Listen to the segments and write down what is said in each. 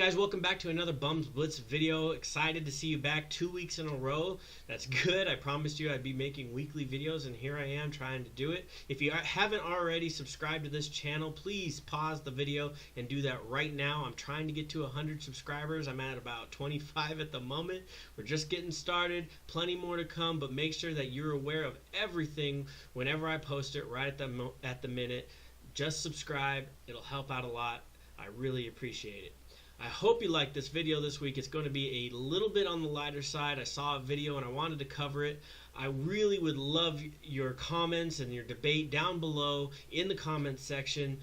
guys, welcome back to another Bums Blitz video. Excited to see you back 2 weeks in a row. That's good. I promised you I'd be making weekly videos, and here I am trying to do it. If you haven't already subscribed to this channel, please pause the video and do that right now. I'm trying to get to 100 subscribers. I'm at about 25 at the moment. We're just getting started. Plenty more to come, but make sure that you're aware of everything whenever I post it right at the minute. Just subscribe. It'll help out a lot. I really appreciate it. I hope you like this video this week. It's going to be a little bit on the lighter side. I saw a video and I wanted to cover it. I really would love your comments and your debate down below in the comments section.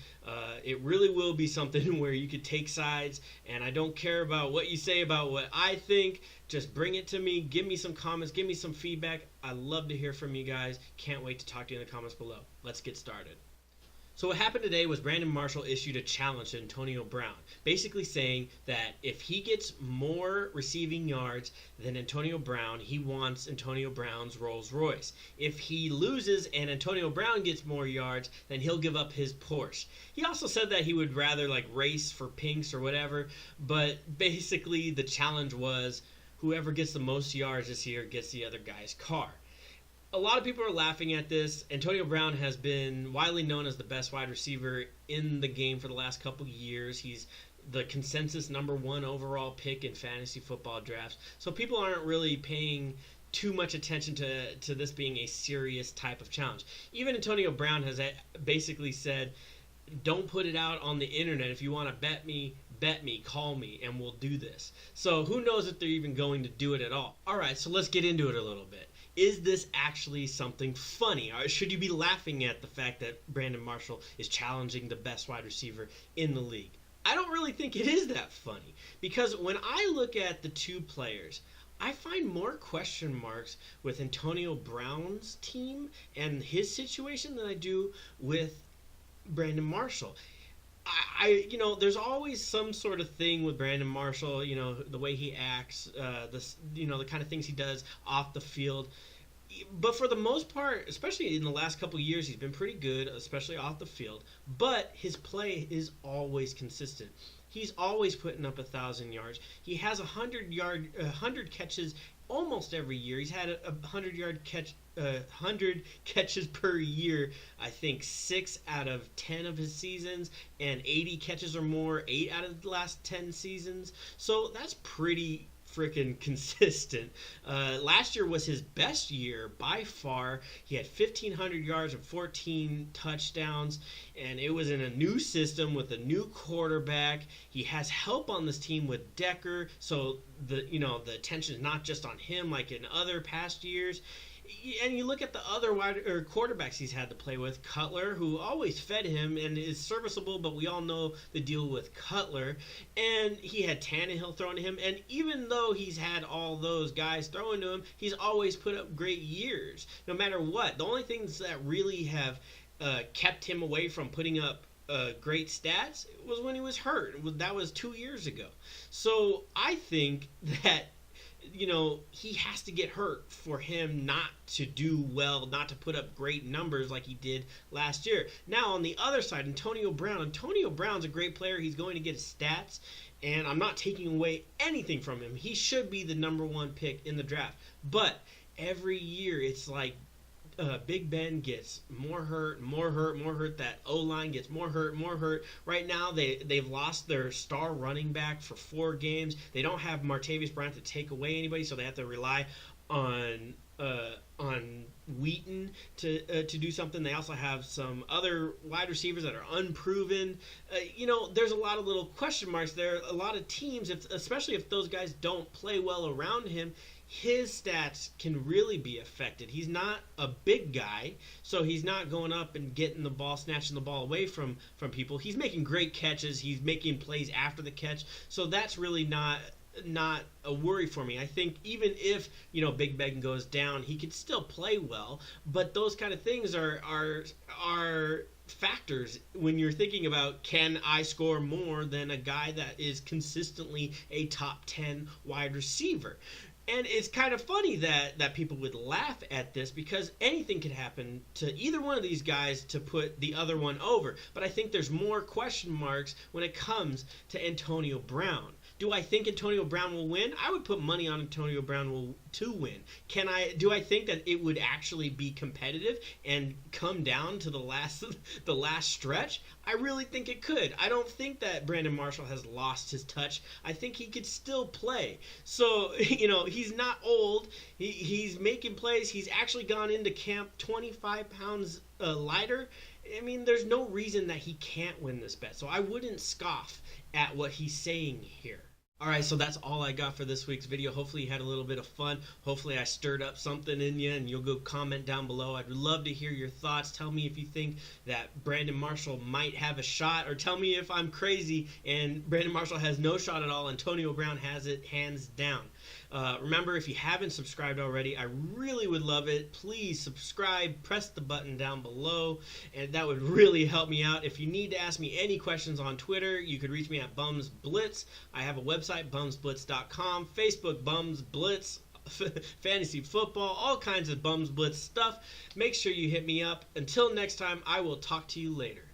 It really will be something where you could take sides, and I don't care about what you say about what I think. Just bring it to me. Give me some comments. Give me some feedback. I love to hear from you guys. Can't wait to talk to you in the comments below. Let's get started. So what happened today was Brandon Marshall issued a challenge to Antonio Brown, basically saying that if he gets more receiving yards than Antonio Brown, he wants Antonio Brown's Rolls Royce. If he loses and Antonio Brown gets more yards, then he'll give up his Porsche. He also said that he would rather race for pinks or whatever, but basically the challenge was whoever gets the most yards this year gets the other guy's car. A lot of people are laughing at this. Antonio Brown has been widely known as the best wide receiver in the game for the last couple years. He's the consensus #1 overall pick in fantasy football drafts. So people aren't really paying too much attention to this being a serious type of challenge. Even Antonio Brown has basically said, don't put it out on the internet. If you want to bet me, call me, and we'll do this. So who knows if they're even going to do it at all. All right, so let's get into it a little bit. Is this actually something funny? Or should you be laughing at the fact that Brandon Marshall is challenging the best wide receiver in the league? I don't really think it is that funny, because when I look at the two players, I find more question marks with Antonio Brown's team and his situation than I do with Brandon Marshall. There's always some sort of thing with Brandon Marshall, the way he acts, the kind of things he does off the field. But for the most part, especially in the last couple of years, he's been pretty good, especially off the field. But his play is always consistent. He's always putting up 1,000 yards. He has 100 catches almost every year. He's had a 100 catches per year, I think 6 out of 10 of his seasons, and 80 catches or more 8 out of the last 10 seasons. So that's pretty freaking consistent. Last year was his best year by far. He had 1,500 yards and 14 touchdowns, and it was in a new system with a new quarterback. He has help on this team with Decker, so the attention is not just on him like in other past years. And you look at the other quarterbacks he's had to play with. Cutler, who always fed him and is serviceable, but we all know the deal with Cutler. And he had Tannehill throwing to him. And even though he's had all those guys throwing to him, he's always put up great years, no matter what. The only things that really have kept him away from putting up great stats was when he was hurt. That was 2 years ago. So I think that he has to get hurt for him not to do well, not to put up great numbers like he did last year. Now, on the other side, Antonio Brown's a great player. He's going to get his stats, and I'm not taking away anything from him. He should be the #1 pick in the draft. But every year, it's like Big Ben gets more hurt. That O-line gets more hurt. Right now, they've lost their star running back for 4 games. They don't have Martavis Bryant to take away anybody, so they have to rely on Wheaton to do something. They also have some other wide receivers that are unproven. There's a lot of little question marks there. A lot of teams, especially if those guys don't play well around him, his stats can really be affected. He's not a big guy, so he's not going up and getting the ball, snatching the ball away from people. He's making great catches. He's making plays after the catch. So that's really not a worry for me. I think even if Big Ben goes down, he could still play well. But those kind of things are factors when you're thinking about, can I score more than a guy that is consistently a top 10 wide receiver? And it's kind of funny that people would laugh at this, because anything could happen to either one of these guys to put the other one over. But I think there's more question marks when it comes to Antonio Brown. Do I think Antonio Brown will win? I would put money on Antonio Brown to win. Do I think that it would actually be competitive and come down to the last stretch? I really think it could. I don't think that Brandon Marshall has lost his touch. I think he could still play. So, he's not old. He's making plays. He's actually gone into camp 25 pounds lighter. I mean, there's no reason that he can't win this bet. So I wouldn't scoff at what he's saying here. All right, so that's all I got for this week's video. Hopefully you had a little bit of fun. Hopefully I stirred up something in you, and you'll go comment down below. I'd love to hear your thoughts. Tell me if you think that Brandon Marshall might have a shot, or tell me if I'm crazy and Brandon Marshall has no shot at all. Antonio Brown has it hands down. Remember, if you haven't subscribed already, I really would love it. Please subscribe, press the button down below, and that would really help me out. If you need to ask me any questions on Twitter, you could reach me at Bums Blitz. I have a website, bumsblitz.com, Facebook, Bums Blitz, fantasy football, all kinds of Bums Blitz stuff. Make sure you hit me up. Until next time, I will talk to you later.